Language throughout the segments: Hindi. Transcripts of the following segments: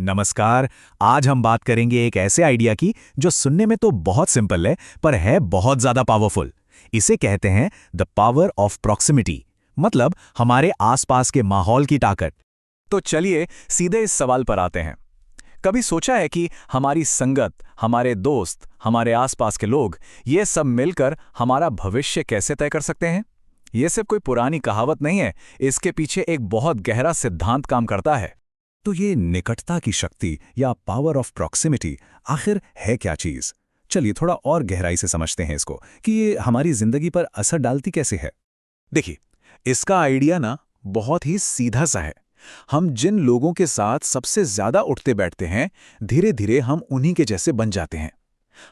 नमस्कार। आज हम बात करेंगे एक ऐसे आइडिया की जो सुनने में तो बहुत सिंपल है पर है बहुत ज्यादा पावरफुल। इसे कहते हैं द पावर ऑफ प्रॉक्सिमिटी, मतलब हमारे आसपास के माहौल की ताकत। तो चलिए सीधे इस सवाल पर आते हैं। कभी सोचा है कि हमारी संगत, हमारे दोस्त, हमारे आसपास के लोग, ये सब मिलकर हमारा भविष्य कैसे तय कर सकते हैं? ये सिर्फ कोई पुरानी कहावत नहीं है, इसके पीछे एक बहुत गहरा सिद्धांत काम करता है। तो ये निकटता की शक्ति या पावर ऑफ प्रॉक्सिमिटी आखिर है क्या चीज? चलिए थोड़ा और गहराई से समझते हैं इसको कि ये हमारी जिंदगी पर असर डालती कैसे है। देखिए, इसका आइडिया ना बहुत ही सीधा सा है। हम जिन लोगों के साथ सबसे ज्यादा उठते बैठते हैं, धीरे धीरे हम उन्हीं के जैसे बन जाते हैं।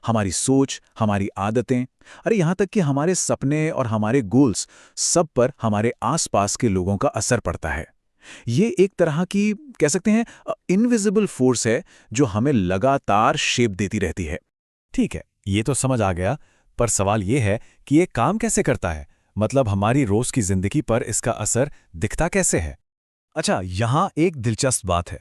हमारी सोच, हमारी आदतें, अरे यहां तक कि हमारे सपने और हमारे गोल्स, सब पर हमारे आसपास के लोगों का असर पड़ता है। ये एक तरह की, कह सकते हैं, इनविजिबल फोर्स है जो हमें लगातार शेप देती रहती है। ठीक है, ये तो समझ आ गया, पर सवाल ये है कि ये काम कैसे करता है? मतलब हमारी रोज की जिंदगी पर इसका असर दिखता कैसे है? अच्छा, यहां एक दिलचस्प बात है।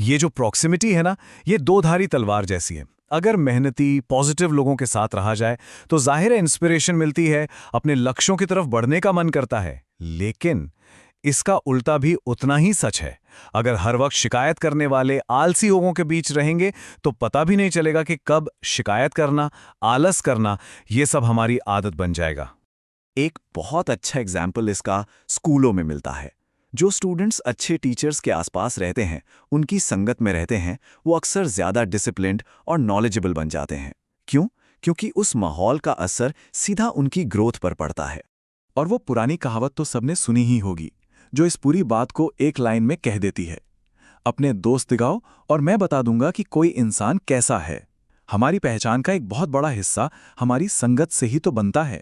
ये जो प्रॉक्सिमिटी है ना, ये दो धारी तलवार जैसी है। अगर मेहनती, पॉजिटिव लोगों के साथ रहा जाए तो जाहिर है इंस्पिरेशन मिलती है, अपने लक्ष्यों की तरफ बढ़ने का मन करता है। लेकिन इसका उल्टा भी उतना ही सच है। अगर हर वक्त शिकायत करने वाले आलसी लोगों के बीच रहेंगे तो पता भी नहीं चलेगा कि कब शिकायत करना, आलस करना, ये सब हमारी आदत बन जाएगा। एक बहुत अच्छा एग्जाम्पल इसका स्कूलों में मिलता है। जो स्टूडेंट्स अच्छे टीचर्स के आसपास रहते हैं, उनकी संगत में रहते हैं, वो अक्सर ज्यादा डिसिप्लिन्ड और नॉलेजेबल बन जाते हैं। क्यों? क्योंकि उस माहौल का असर सीधा उनकी ग्रोथ पर पड़ता है। और वो पुरानी कहावत तो सबने सुनी ही होगी, जो इस पूरी बात को एक लाइन में कह देती है, अपने दोस्त दिखाओ और मैं बता दूंगा कि कोई इंसान कैसा है। हमारी पहचान का एक बहुत बड़ा हिस्सा हमारी संगत से ही तो बनता है।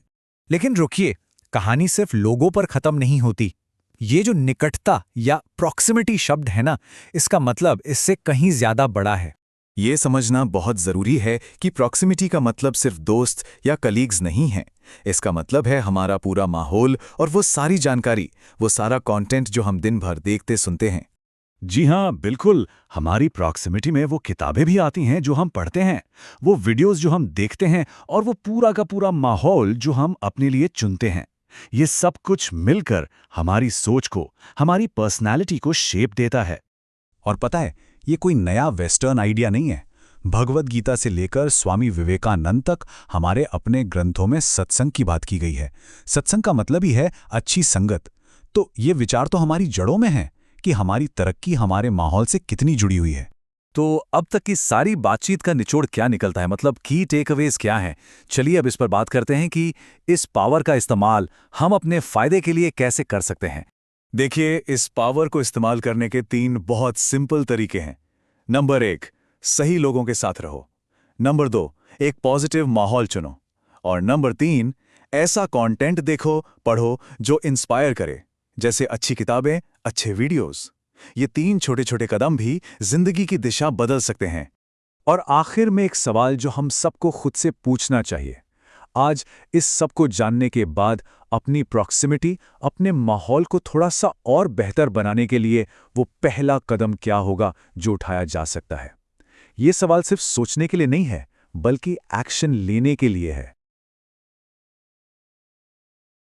लेकिन रुकिए, कहानी सिर्फ लोगों पर खत्म नहीं होती। ये जो निकटता या प्रॉक्सिमिटी शब्द है ना, इसका मतलब इससे कहीं ज्यादा बड़ा है। ये समझना बहुत जरूरी है कि प्रॉक्सिमिटी का मतलब सिर्फ दोस्त या कलीग्स नहीं है। इसका मतलब है हमारा पूरा माहौल और वो सारी जानकारी, वो सारा कंटेंट जो हम दिन भर देखते सुनते हैं। जी हाँ, बिल्कुल। हमारी प्रॉक्सिमिटी में वो किताबें भी आती हैं जो हम पढ़ते हैं, वो वीडियोस जो हम देखते हैं, और वो पूरा का पूरा माहौल जो हम अपने लिए चुनते हैं। ये सब कुछ मिलकर हमारी सोच को, हमारी पर्सनैलिटी को शेप देता है। और पता है, ये कोई नया वेस्टर्न आइडिया नहीं है। भगवद गीता से लेकर स्वामी विवेकानंद तक हमारे अपने ग्रंथों में सत्संग की बात की गई है। सत्संग का मतलब ही है अच्छी संगत। तो ये विचार तो हमारी जड़ों में है कि हमारी तरक्की हमारे माहौल से कितनी जुड़ी हुई है। तो अब तक की सारी बातचीत का निचोड़ क्या निकलता है, मतलब की टेकअवेज क्या है? चलिए अब इस पर बात करते हैं कि इस पावर का इस्तेमाल हम अपने फायदे के लिए कैसे कर सकते हैं। देखिए, इस पावर को इस्तेमाल करने के 3 बहुत सिंपल तरीके हैं। नंबर 1, सही लोगों के साथ रहो। नंबर 2, एक पॉजिटिव माहौल चुनो। और नंबर 3, ऐसा कंटेंट देखो, पढ़ो जो इंस्पायर करे, जैसे अच्छी किताबें, अच्छे वीडियोस। ये 3 छोटे छोटे कदम भी जिंदगी की दिशा बदल सकते हैं। और आखिर में एक सवाल जो हम सबको खुद से पूछना चाहिए, आज इस सब को जानने के बाद अपनी प्रॉक्सिमिटी, अपने माहौल को थोड़ा सा और बेहतर बनाने के लिए वो पहला कदम क्या होगा जो उठाया जा सकता है? ये सवाल सिर्फ सोचने के लिए नहीं है, बल्कि एक्शन लेने के लिए है।